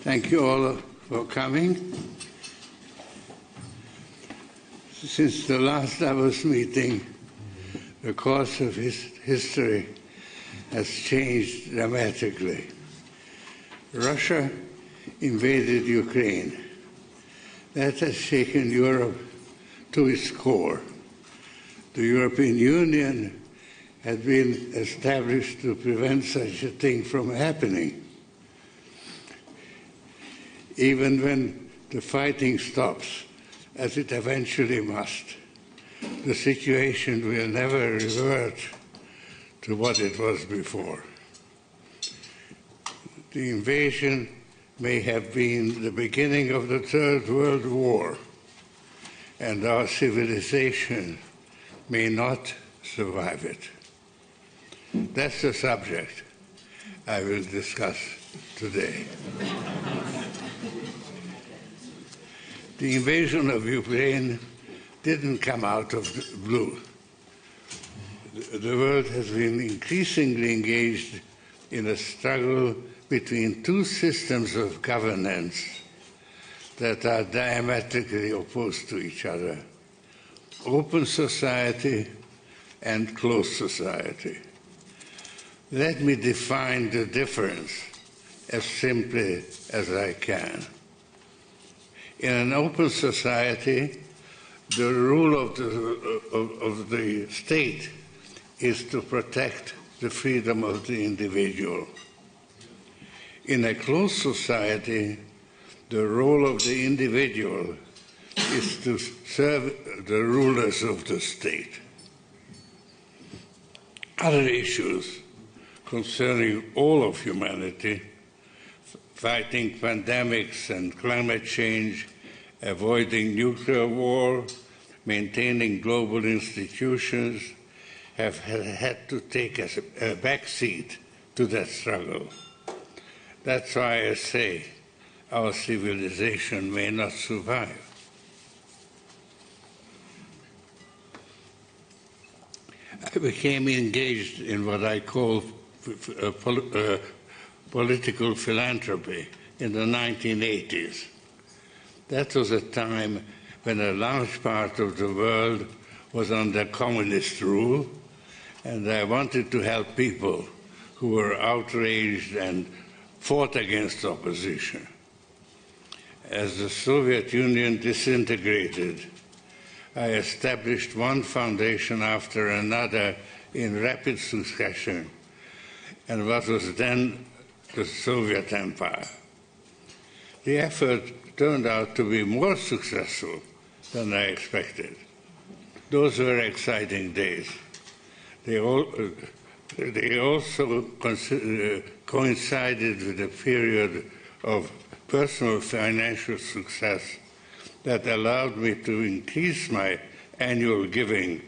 Thank you all for coming. Since the last Davos meeting, the course of history has changed dramatically. Russia invaded Ukraine. That has shaken Europe to its core. The European Union had been established to prevent such a thing from happening. Even when the fighting stops, as it eventually must, the situation will never revert to what it was before. The invasion may have been the beginning of the Third World War, and our civilization may not survive it. That's the subject I will discuss today. The invasion of Ukraine didn't come out of the blue. The world has been increasingly engaged in a struggle between two systems of governance that are diametrically opposed to each other: open society and closed society. Let me define the difference as simply as I can. In an open society, the rule of the state is to protect the freedom of the individual. In a closed society, the role of the individual is to serve the rulers of the state. Other issues concerning all of humanity, fighting pandemics and climate change, avoiding nuclear war, maintaining global institutions, have had to take a back seat to that struggle. That's why I say our civilization may not survive. I became engaged in what I call political philanthropy in the 1980s. That was a time when a large part of the world was under communist rule, and I wanted to help people who were outraged and fought against opposition. As the Soviet Union disintegrated, I established one foundation after another in rapid succession, and what was then the Soviet Empire. The effort turned out to be more successful than I expected. Those were exciting days. They also coincided with a period of personal financial success that allowed me to increase my annual giving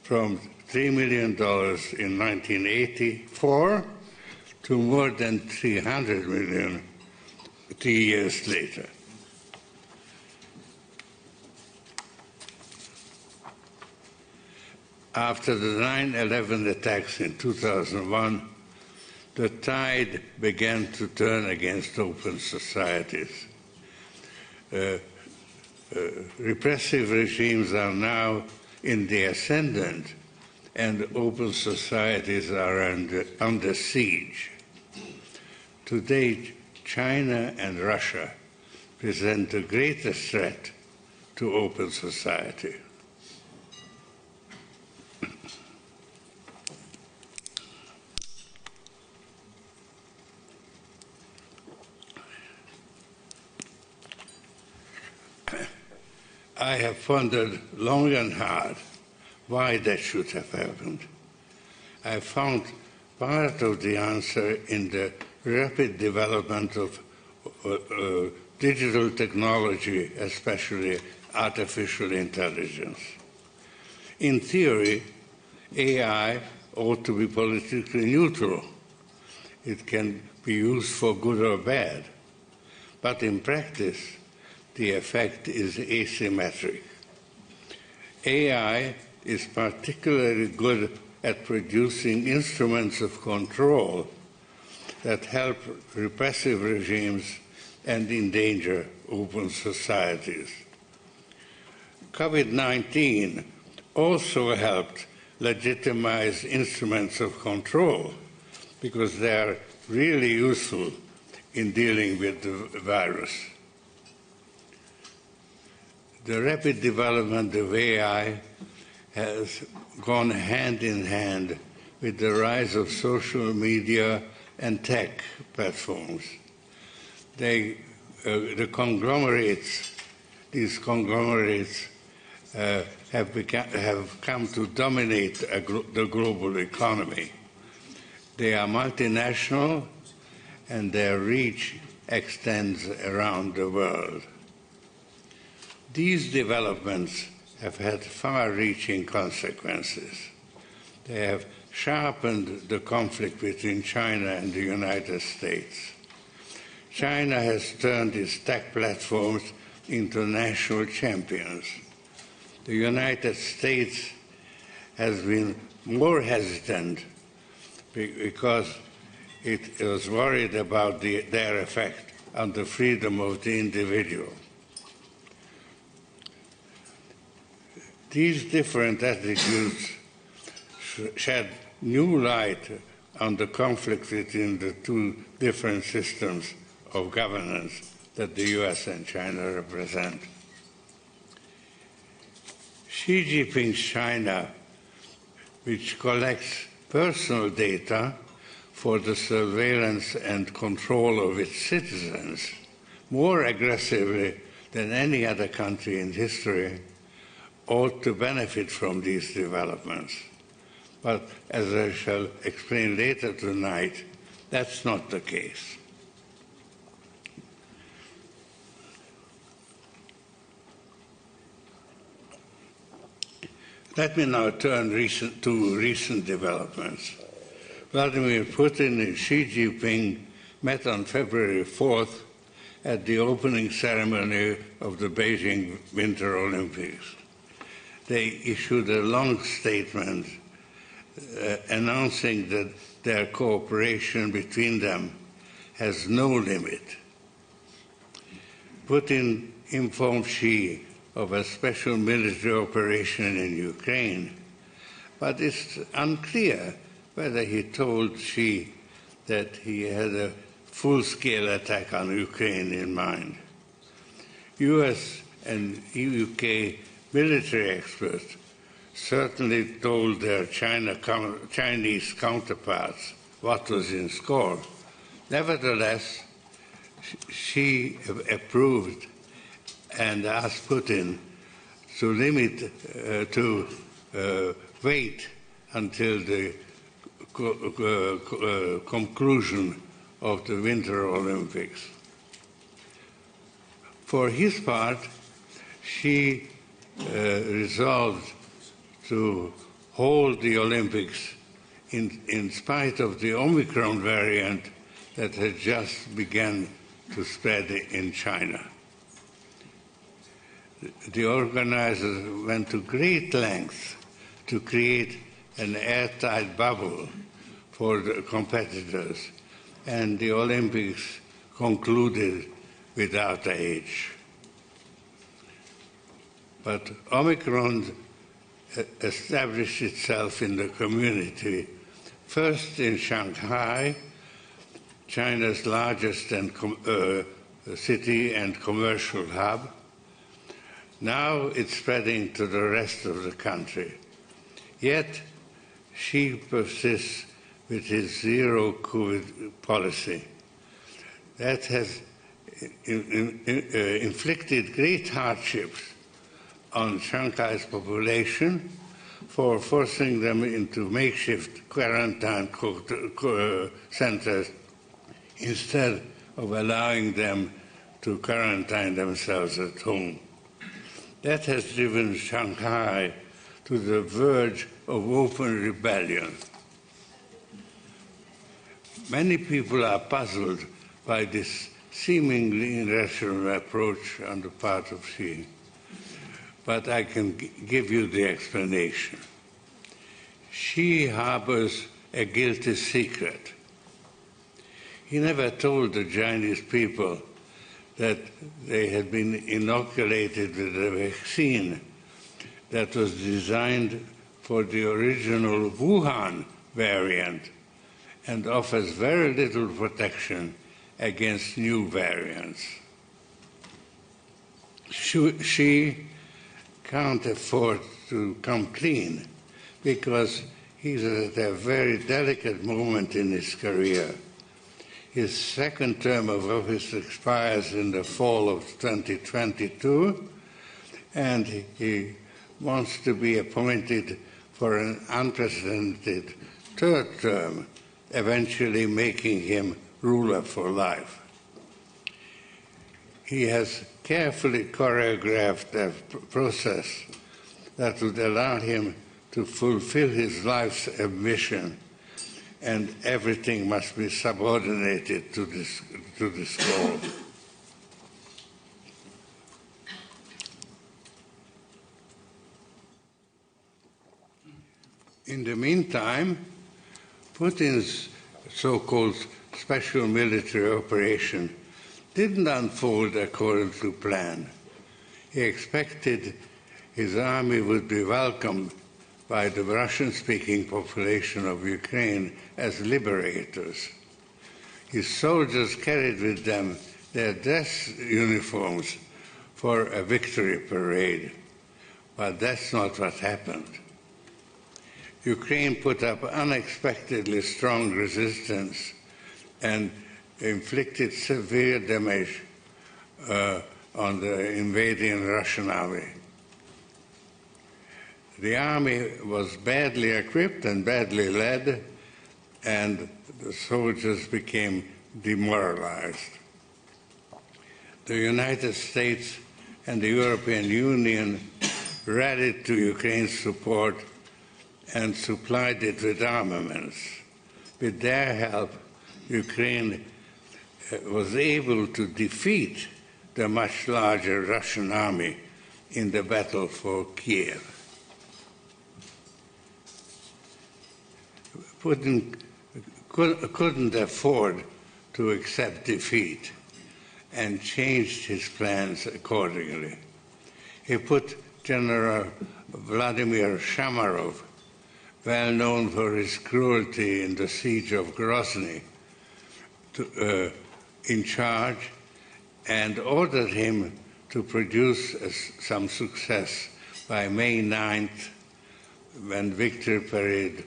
from $3 million in 1984 to more than $300 million 3 years later. After the 9/11 attacks in 2001, the tide began to turn against open societies. Repressive regimes are now in the ascendant, and open societies are under siege. Today, China and Russia present the greatest threat to open society. I have pondered long and hard why that should have happened. I found part of the answer in the rapid development of digital technology, especially artificial intelligence. In theory, AI ought to be politically neutral. It can be used for good or bad. But in practice, the effect is asymmetric. AI is particularly good at producing instruments of control that help repressive regimes and endanger open societies. COVID-19 also helped legitimize instruments of control because they are really useful in dealing with the virus. The rapid development of AI has gone hand in hand with the rise of social media and tech platforms. These conglomerates have come to dominate the global economy. They are multinational, and their reach extends around the world. These developments have had far-reaching consequences. They have sharpened the conflict between China and the United States. China has turned its tech platforms into national champions. The United States has been more hesitant because it was worried about their effect on the freedom of the individual. These different attitudes shed new light on the conflict between the two different systems of governance that the US and China represent. Xi Jinping's China, which collects personal data for the surveillance and control of its citizens more aggressively than any other country in history, ought to benefit from these developments. But as I shall explain later tonight, that's not the case. Let me now turn to recent developments. Vladimir Putin and Xi Jinping met on February 4th at the opening ceremony of the Beijing Winter Olympics. They issued a long statement announcing that their cooperation between them has no limit. Putin informed Xi of a special military operation in Ukraine, but it's unclear whether he told Xi that he had a full-scale attack on Ukraine in mind. US and UK military experts certainly told their Chinese counterparts what was in score. Nevertheless, Xi approved and asked Putin to wait until the conclusion of the Winter Olympics. For his part, Xi resolved to hold the Olympics in spite of the Omicron variant that had just begun to spread in China. The organizers went to great lengths to create an airtight bubble for the competitors, and the Olympics concluded without a hitch. But Omicron established itself in the community, first in Shanghai, China's largest city and commercial hub. Now it's spreading to the rest of the country. Yet, Xi persists with his zero-COVID policy. That has inflicted great hardships on Shanghai's population for forcing them into makeshift quarantine centers instead of allowing them to quarantine themselves at home. That has driven Shanghai to the verge of open rebellion. Many people are puzzled by this seemingly irrational approach on the part of Xi, but I can give you the explanation. Xi harbors a guilty secret. He never told the Chinese people that they had been inoculated with a vaccine that was designed for the original Wuhan variant and offers very little protection against new variants. She can't afford to come clean because he's at a very delicate moment in his career. His second term of office expires in the fall of 2022, and he wants to be appointed for an unprecedented third term, eventually making him ruler for life. He has carefully choreographed a process that would allow him to fulfill his life's ambition, and everything must be subordinated to this goal. In the meantime, Putin's so-called special military operation didn't unfold according to plan. He expected his army would be welcomed by the Russian-speaking population of Ukraine as liberators. His soldiers carried with them their dress uniforms for a victory parade, but that's not what happened. Ukraine put up unexpectedly strong resistance and inflicted severe damage on the invading Russian army. The army was badly equipped and badly led, and the soldiers became demoralized. The United States and the European Union rallied to Ukraine's support and supplied it with armaments. With their help, Ukraine was able to defeat the much larger Russian army in the battle for Kiev. Putin couldn't afford to accept defeat and changed his plans accordingly. He put General Vladimir Shamarov, well known for his cruelty in the siege of Grozny, in charge and ordered him to produce some success by May 9th, when victory parade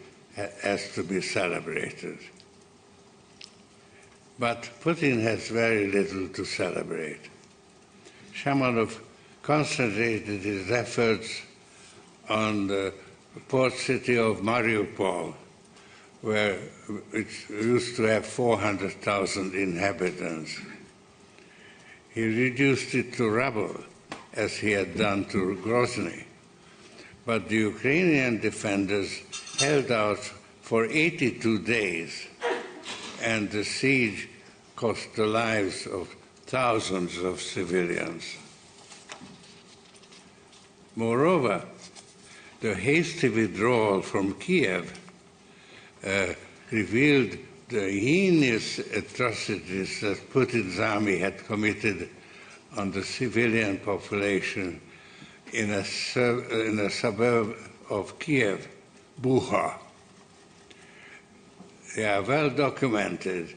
has to be celebrated. But Putin has very little to celebrate. Shamarov concentrated his efforts on the port city of Mariupol, where it used to have 400,000 inhabitants. He reduced it to rubble, as he had done to Grozny. But the Ukrainian defenders held out for 82 days, and the siege cost the lives of thousands of civilians. Moreover, the hasty withdrawal from Kiev revealed the heinous atrocities that Putin's army had committed on the civilian population in a suburb of Kiev, Bucha. They are well documented,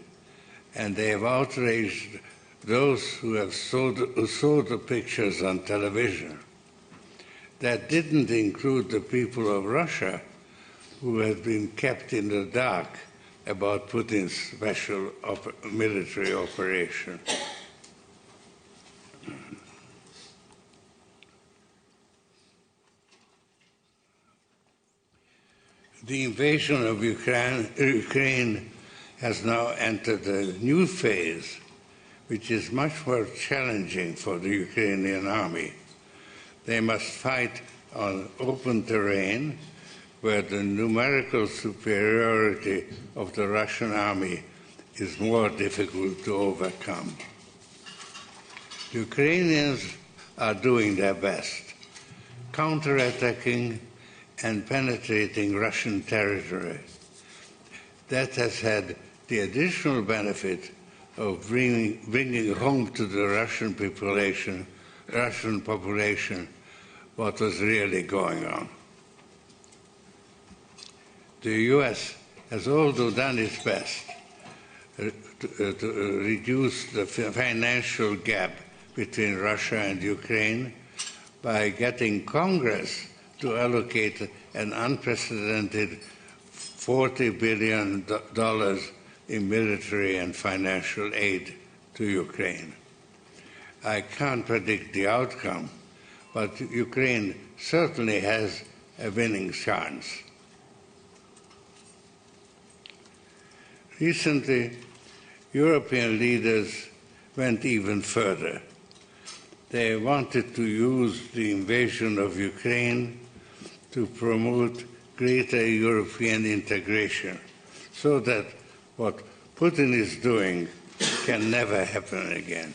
and they have outraged those who saw the pictures on television. That didn't include the people of Russia, who had been kept in the dark about Putin's special military operation. The invasion of Ukraine has now entered a new phase, which is much more challenging for the Ukrainian army. They must fight on open terrain, where the numerical superiority of the Russian army is more difficult to overcome. The Ukrainians are doing their best, counterattacking and penetrating Russian territory. That has had the additional benefit of bringing home to the Russian population what was really going on. The US has also done its best to reduce the financial gap between Russia and Ukraine by getting Congress to allocate an unprecedented $40 billion in military and financial aid to Ukraine. I can't predict the outcome, but Ukraine certainly has a winning chance. Recently, European leaders went even further. They wanted to use the invasion of Ukraine to promote greater European integration, so that what Putin is doing can never happen again.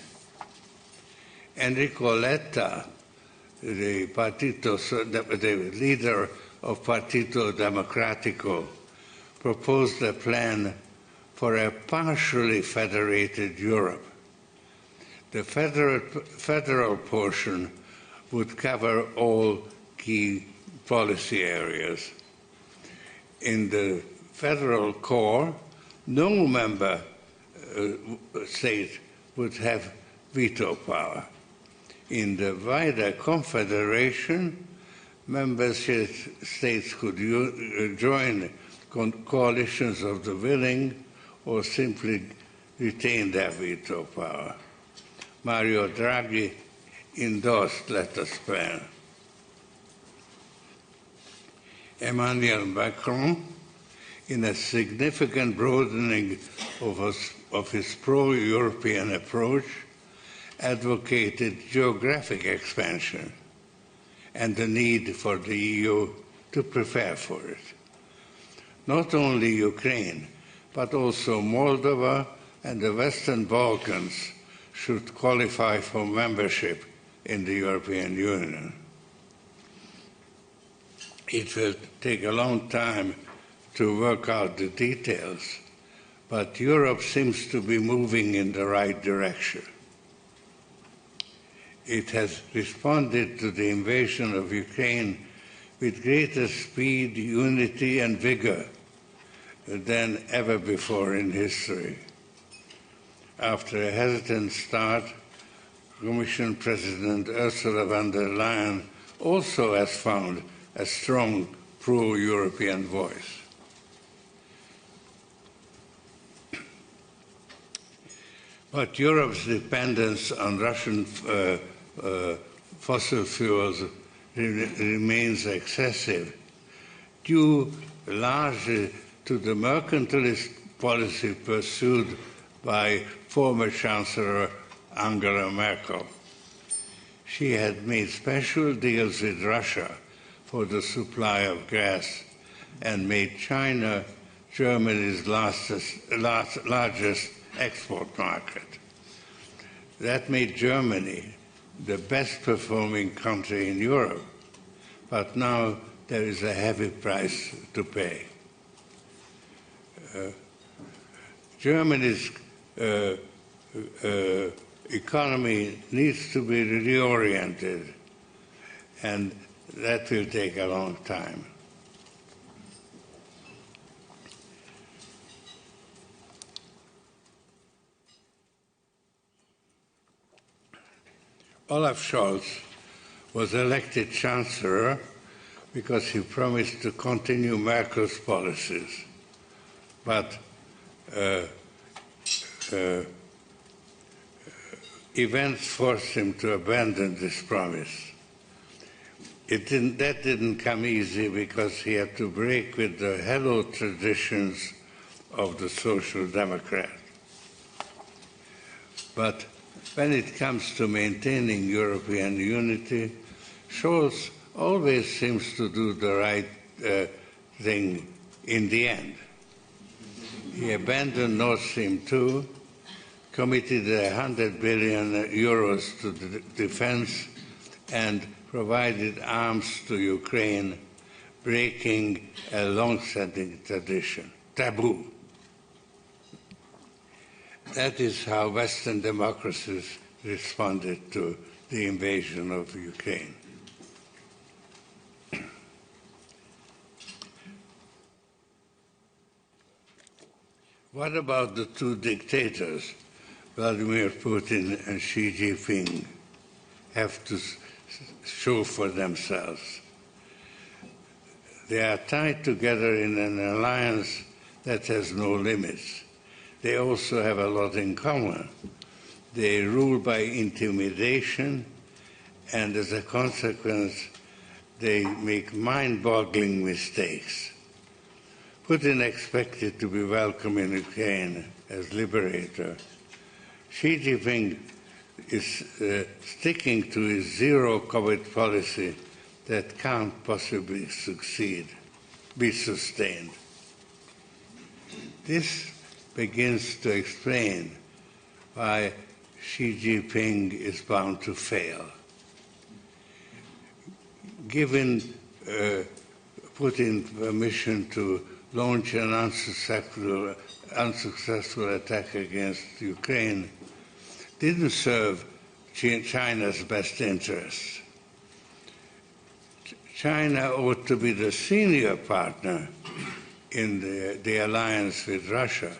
Enrico Letta, the leader of Partito Democratico, proposed a plan for a partially federated Europe. The federal portion would cover all key policy areas. In the federal core, no member state would have veto power. In the wider confederation, member states could join coalitions of the willing or simply retain their veto power. Mario Draghi endorsed Letta's plan. Emmanuel Macron, in a significant broadening of his pro-European approach, advocated geographic expansion and the need for the EU to prepare for it. Not only Ukraine, but also Moldova and the Western Balkans should qualify for membership in the European Union. It will take a long time to work out the details, but Europe seems to be moving in the right direction. It has responded to the invasion of Ukraine with greater speed, unity, and vigor than ever before in history. After a hesitant start, Commission President Ursula von der Leyen also has found a strong pro-European voice. But Europe's dependence on Russian fossil fuels remains excessive, due largely to the mercantilist policy pursued by former Chancellor Angela Merkel. She had made special deals with Russia for the supply of gas and made China Germany's largest export market. That made Germany the best performing country in Europe, but now there is a heavy price to pay. Germany's economy needs to be reoriented, and that will take a long time. Olaf Scholz was elected Chancellor because he promised to continue Merkel's policies. But events forced him to abandon this promise. That didn't come easy because he had to break with the hallowed traditions of the Social Democrat. But when it comes to maintaining European unity, Scholz always seems to do the right thing in the end. He abandoned Nord Stream 2, committed 100 billion euros to the defense, and provided arms to Ukraine, breaking a long-standing taboo. That is how Western democracies responded to the invasion of Ukraine. What about the two dictators, Vladimir Putin and Xi Jinping, have to show for themselves? They are tied together in an alliance that has no limits. They also have a lot in common. They rule by intimidation, and as a consequence, they make mind-boggling mistakes. Putin expected to be welcome in Ukraine as liberator. Xi Jinping is sticking to his zero-COVID policy that can't possibly be sustained. This begins to explain why Xi Jinping is bound to fail. Given Putin permission to launch an unsuccessful attack against Ukraine, didn't serve China's best interests. China ought to be the senior partner in the alliance with Russia,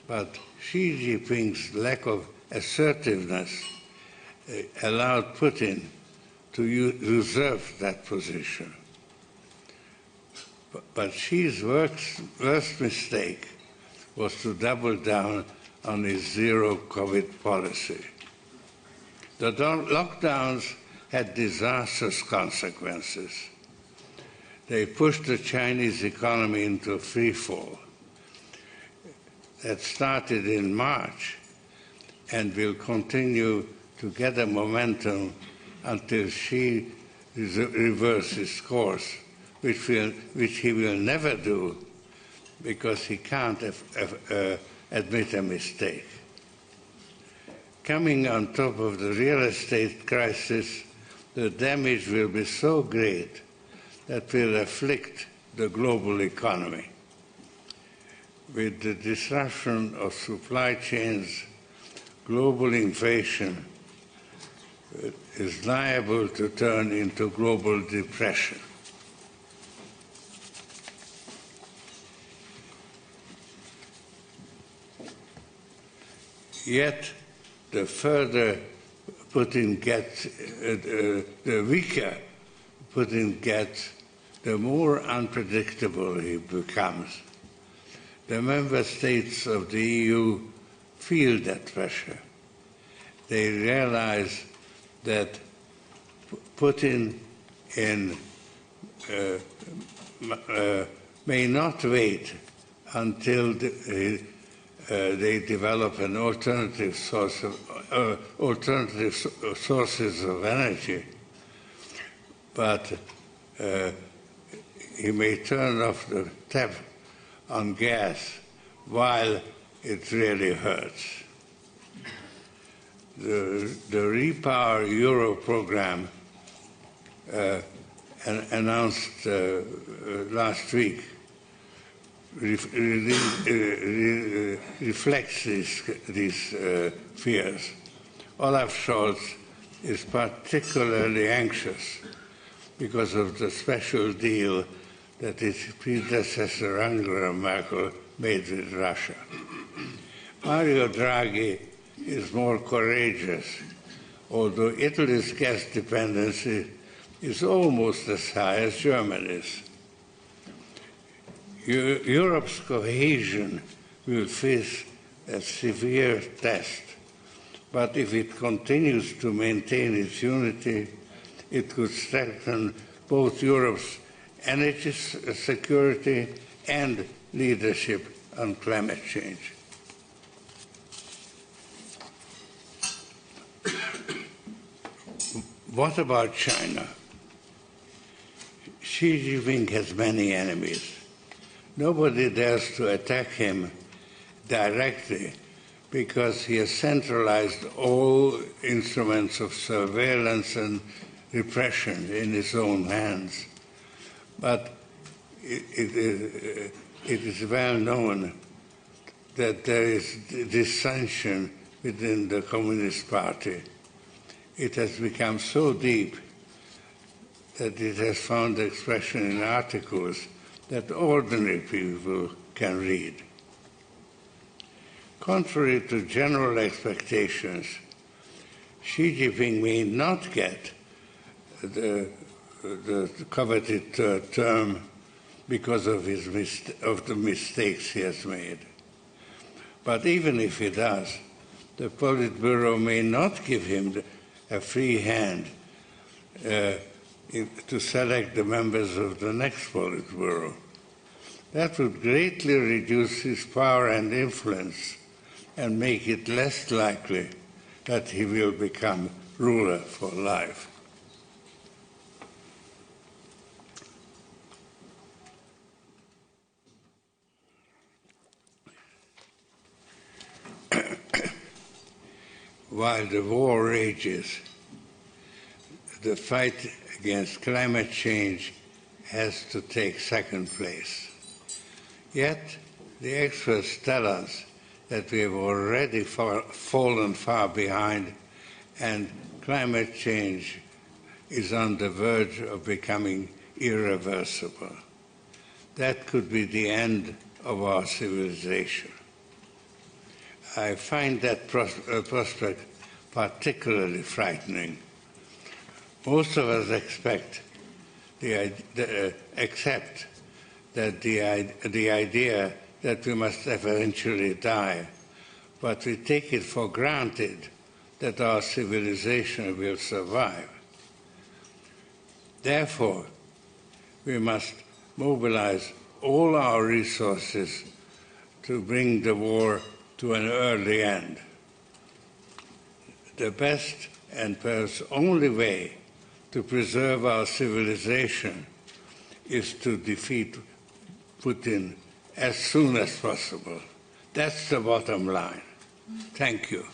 but Xi Jinping's lack of assertiveness allowed Putin to usurp that position. But Xi's worst mistake was to double down on his zero-COVID policy. The lockdowns had disastrous consequences. They pushed the Chinese economy into a free fall that started in March and will continue to gather momentum until Xi reverses course, which he will never do because he can't admit a mistake. Coming on top of the real estate crisis, the damage will be so great that will afflict the global economy. With the disruption of supply chains, global inflation is liable to turn into global depression. Yet, the further Putin gets, the weaker Putin gets, the more unpredictable he becomes. The member states of the EU feel that pressure. They realize that Putin may not wait until they develop an alternative sources of energy, but he may turn off the tap on gas while it really hurts. The Repower Euro program announced last week reflects these fears. Olaf Scholz is particularly anxious because of the special deal that his predecessor Angela Merkel made with Russia. Mario Draghi is more courageous, although Italy's gas dependency is almost as high as Germany's. Europe's cohesion will face a severe test, but if it continues to maintain its unity, it could strengthen both Europe's energy security and leadership on climate change. What about China? Xi Jinping has many enemies. Nobody dares to attack him directly because he has centralized all instruments of surveillance and repression in his own hands. But it is well known that there is dissension within the Communist Party. It has become so deep that it has found expression in articles that ordinary people can read. Contrary to general expectations, Xi Jinping may not get the coveted third term because of the mistakes he has made. But even if he does, the Politburo may not give him a free hand to select the members of the next Politburo. That would greatly reduce his power and influence and make it less likely that he will become ruler for life. While the war rages, the fight against climate change has to take second place. Yet, the experts tell us that we have already fallen far behind, and climate change is on the verge of becoming irreversible. That could be the end of our civilization. I find that prospect particularly frightening. Most of us accept that the idea that we must eventually die, but we take it for granted that our civilization will survive. Therefore, we must mobilize all our resources to bring the war to an early end. The best and perhaps only way to preserve our civilization is to defeat Putin as soon as possible. That's the bottom line. Thank you.